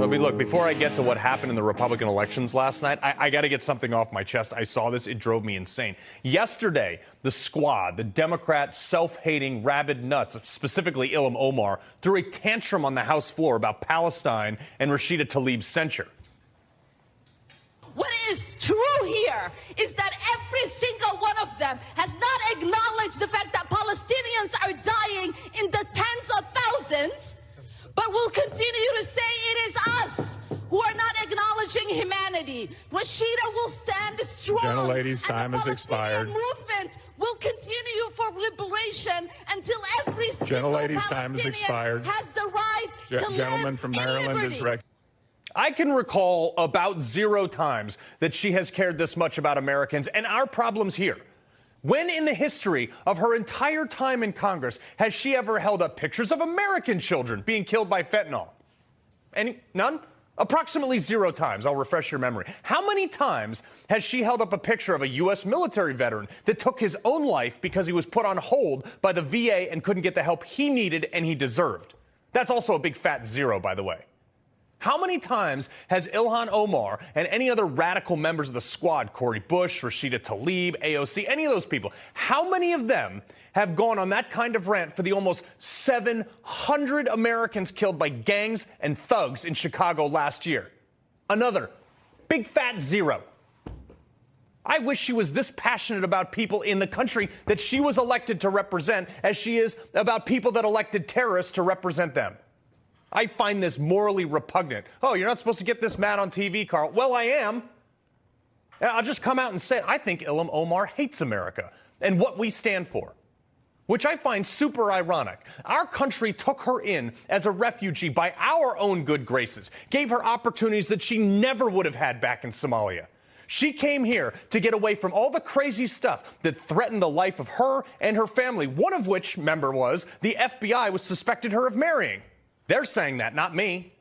Look, before I get to what happened in the Republican elections last night, I got to get something off my chest. I saw this. It drove me insane. Yesterday, the Squad, the Democrat self-hating rabid nuts, specifically Ilham Omar, threw a tantrum on the House floor about Palestine and Rashida Tlaib's censure. What is true here is that every single one of them has not acknowledged the fact that Palestinians are dying in the tens of thousands, but will continue to say it is us who are not acknowledging humanity. Rashida will stand strong. Gentlelady's time has expired. The movement will continue for liberation until every single Palestinian has the right to Gentleman from Maryland is recognized. I can recall about 0 times that she has cared this much about Americans and our problems here. When in the history of her entire time in Congress has she ever held up pictures of American children being killed by fentanyl? None? Approximately 0 times. I'll refresh your memory. How many times has she held up a picture of a U.S. military veteran that took his own life because he was put on hold by the VA and couldn't get the help he needed and he deserved? That's also a big fat 0, by the way. How many times has Ilhan Omar and any other radical members of the Squad, Cori Bush, Rashida Tlaib, AOC, any of those people, how many of them have gone on that kind of rant for the almost 700 Americans killed by gangs and thugs in Chicago last year? Another big fat 0. I wish she was this passionate about people in the country that she was elected to represent as she is about people that elected terrorists to represent them. I find this morally repugnant. Oh, you're not supposed to get this mad on TV, Carl. Well, I am. I'll just come out and say it. I think Ilham Omar hates America and what we stand for, which I find super ironic. Our country took her in as a refugee by our own good graces, gave her opportunities that she never would have had back in Somalia. She came here to get away from all the crazy stuff that threatened the life of her and her family, one of which, member, was the FBI was suspected her of marrying. They're saying that, not me.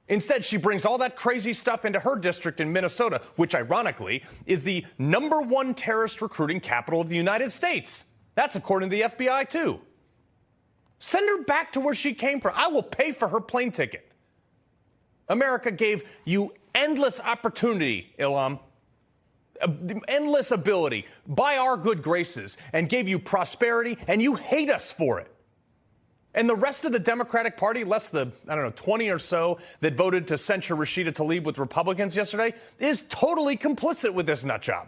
Instead, she brings all that crazy stuff into her district in Minnesota, which ironically is the #1 terrorist recruiting capital of the United States. That's according to the FBI, too. Send her back to where she came from. I will pay for her plane ticket. America gave you endless opportunity, Ilham, endless ability, by our good graces, and gave you prosperity, and you hate us for it. And the rest of the Democratic Party, less the, 20 or so that voted to censure Rashida Tlaib with Republicans yesterday, is totally complicit with this nut job.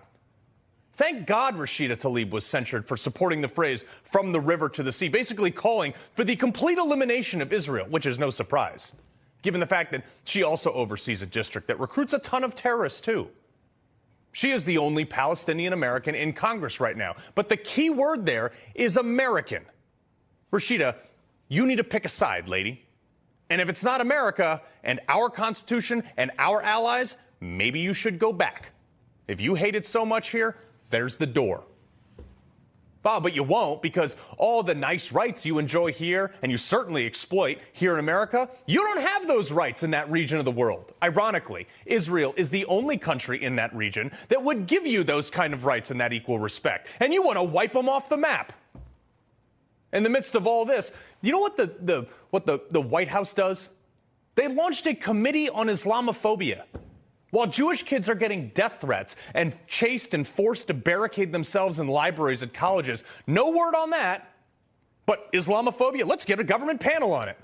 Thank God Rashida Tlaib was censured for supporting the phrase, from the river to the sea, basically calling for the complete elimination of Israel, which is no surprise, given the fact that she also oversees a district that recruits a ton of terrorists, too. She is the only Palestinian American in Congress right now. But the key word there is American. Rashida, you need to pick a side, lady. And if it's not America and our Constitution and our allies, maybe you should go back. If you hate it so much here, there's the door. But you won't, because all the nice rights you enjoy here and you certainly exploit here in America, you don't have those rights in that region of the world. Ironically, Israel is the only country in that region that would give you those kind of rights and that equal respect. And you want to wipe them off the map. In the midst of all this, you know what the White House does? They launched a committee on Islamophobia. While Jewish kids are getting death threats and chased and forced to barricade themselves in libraries at colleges, no word on that. But Islamophobia, let's get a government panel on it.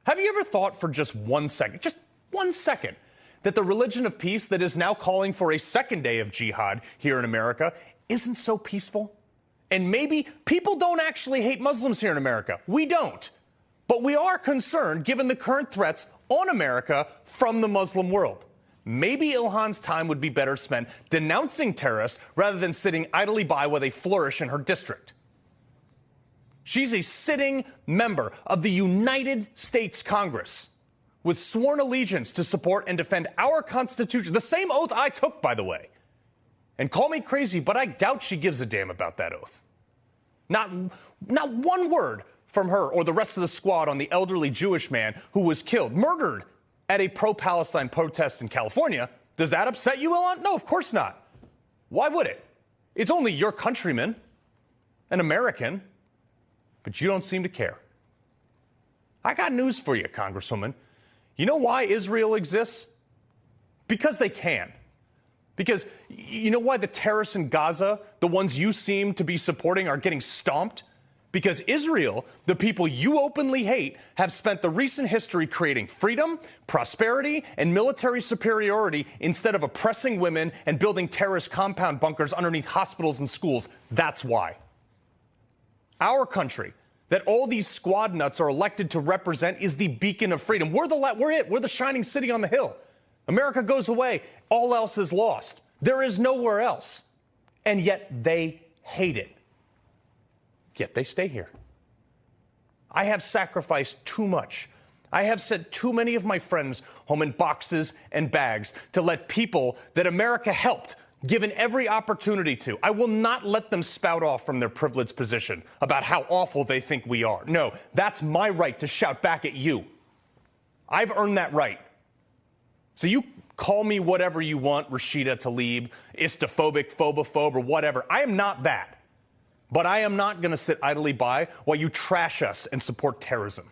Have you ever thought for just 1 second, just 1 second, that the religion of peace that is now calling for a second day of jihad here in America isn't so peaceful? And maybe people don't actually hate Muslims here in America. We don't. But we are concerned given the current threats on America from the Muslim world. Maybe Ilhan's time would be better spent denouncing terrorists rather than sitting idly by while they flourish in her district. She's a sitting member of the United States Congress with sworn allegiance to support and defend our Constitution, the same oath I took, by the way. And call me crazy, but I doubt she gives a damn about that oath. Not one word from her or the rest of the Squad on the elderly Jewish man who was killed, murdered at a pro-Palestine protest in California. Does that upset you, Ilhan? No, of course not. Why would it? It's only your countryman, an American, but you don't seem to care. I got news for you, Congresswoman. You know why Israel exists? Because they can. Because you know why the terrorists in Gaza, the ones you seem to be supporting, are getting stomped? Because Israel, the people you openly hate, have spent the recent history creating freedom, prosperity, and military superiority instead of oppressing women and building terrorist compound bunkers underneath hospitals and schools. That's why. Our country, that all these squad nuts are elected to represent, is the beacon of freedom. We're the shining city on the hill. America goes away. All else is lost. There is nowhere else. And yet they hate it. Yet they stay here. I have sacrificed too much. I have sent too many of my friends home in boxes and bags to let people that America helped, given every opportunity to. I will not let them spout off from their privileged position about how awful they think we are. No, that's my right to shout back at you. I've earned that right. So you call me whatever you want, Rashida Tlaib, Istaphobic, phobophobe, or whatever. I am not that. But I am not going to sit idly by while you trash us and support terrorism.